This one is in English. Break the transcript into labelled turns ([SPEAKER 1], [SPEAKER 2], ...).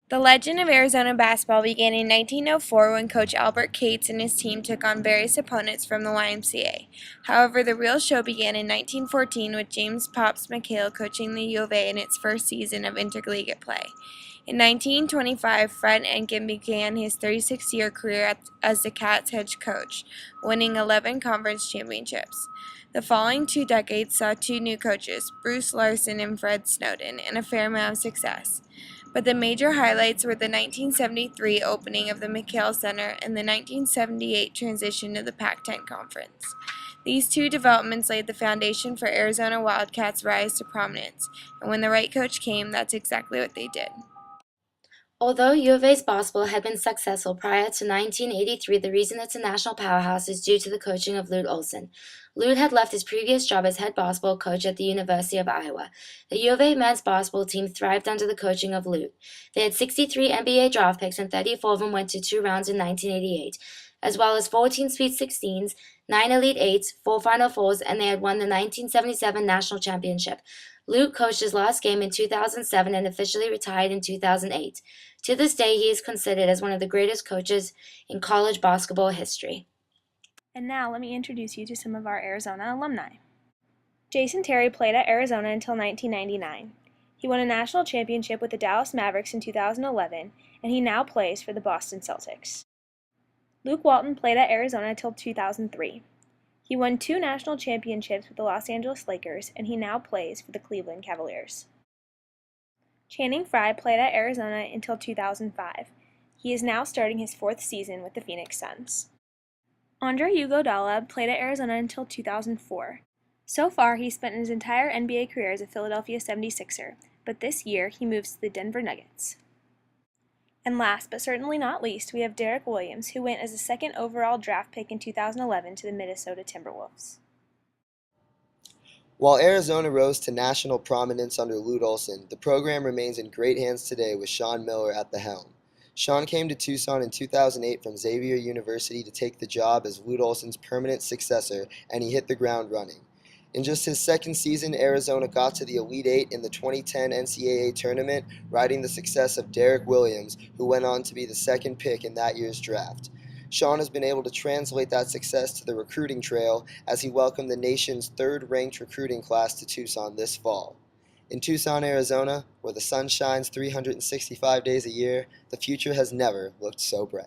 [SPEAKER 1] The legend of Arizona basketball began in 1904 when Coach Albert Cates and his team took on various opponents from the YMCA. However, the real show began in 1914 with James "Pops" McHale coaching the U of A in its first season of intercollegiate play. In 1925, Fred Enkin began his 36-year career as the Cats head coach, winning 11 conference championships. The following 2 decades saw two new coaches, Bruce Larson and Fred Snowden, and a fair amount of success. But the major highlights were the 1973 opening of the McHale Center and the 1978 transition to the Pac-10 Conference. These two developments laid the foundation for Arizona Wildcats' rise to prominence, and when the right coach came, that's exactly what they did.
[SPEAKER 2] Although U of A's basketball had been successful prior to 1983, the reason it's a national powerhouse is due to the coaching of Lute Olson. Lute had left his previous job as head basketball coach at the University of Iowa. The U of A men's basketball team thrived under the coaching of Lute. They had 63 NBA draft picks, and 34 of them went to 2 rounds in 1988, as well as 14 Sweet 16s, 9 Elite Eights, 4 Final Fours, and they had won the 1977 national championship. Lute coached his last game in 2007 and officially retired in 2008. To this day, he is considered as one of the greatest coaches in college basketball history.
[SPEAKER 3] And now let me introduce you to some of our Arizona alumni. Jason Terry played at Arizona until 1999. He won a national championship with the Dallas Mavericks in 2011, and he now plays for the Boston Celtics. Luke Walton played at Arizona until 2003. He won 2 national championships with the Los Angeles Lakers, and he now plays for the Cleveland Cavaliers. Channing Frye played at Arizona until 2005. He is now starting his 4th season with the Phoenix Suns. Andre Iguodala played at Arizona until 2004. So far, he's spent his entire NBA career as a Philadelphia 76er, but this year he moves to the Denver Nuggets. And last but certainly not least, we have Derek Williams, who went as the 2nd overall draft pick in 2011 to the Minnesota Timberwolves.
[SPEAKER 4] While Arizona rose to national prominence under Lute Olson, the program remains in great hands today with Sean Miller at the helm. Sean came to Tucson in 2008 from Xavier University to take the job as Lute Olson's permanent successor, and he hit the ground running. In just his 2nd season, Arizona got to the Elite Eight in the 2010 NCAA tournament, riding the success of Derek Williams, who went on to be the 2nd pick in that year's draft. Sean has been able to translate that success to the recruiting trail as he welcomed the nation's 3rd-ranked recruiting class to Tucson this fall. In Tucson, Arizona, where the sun shines 365 days a year, the future has never looked so bright.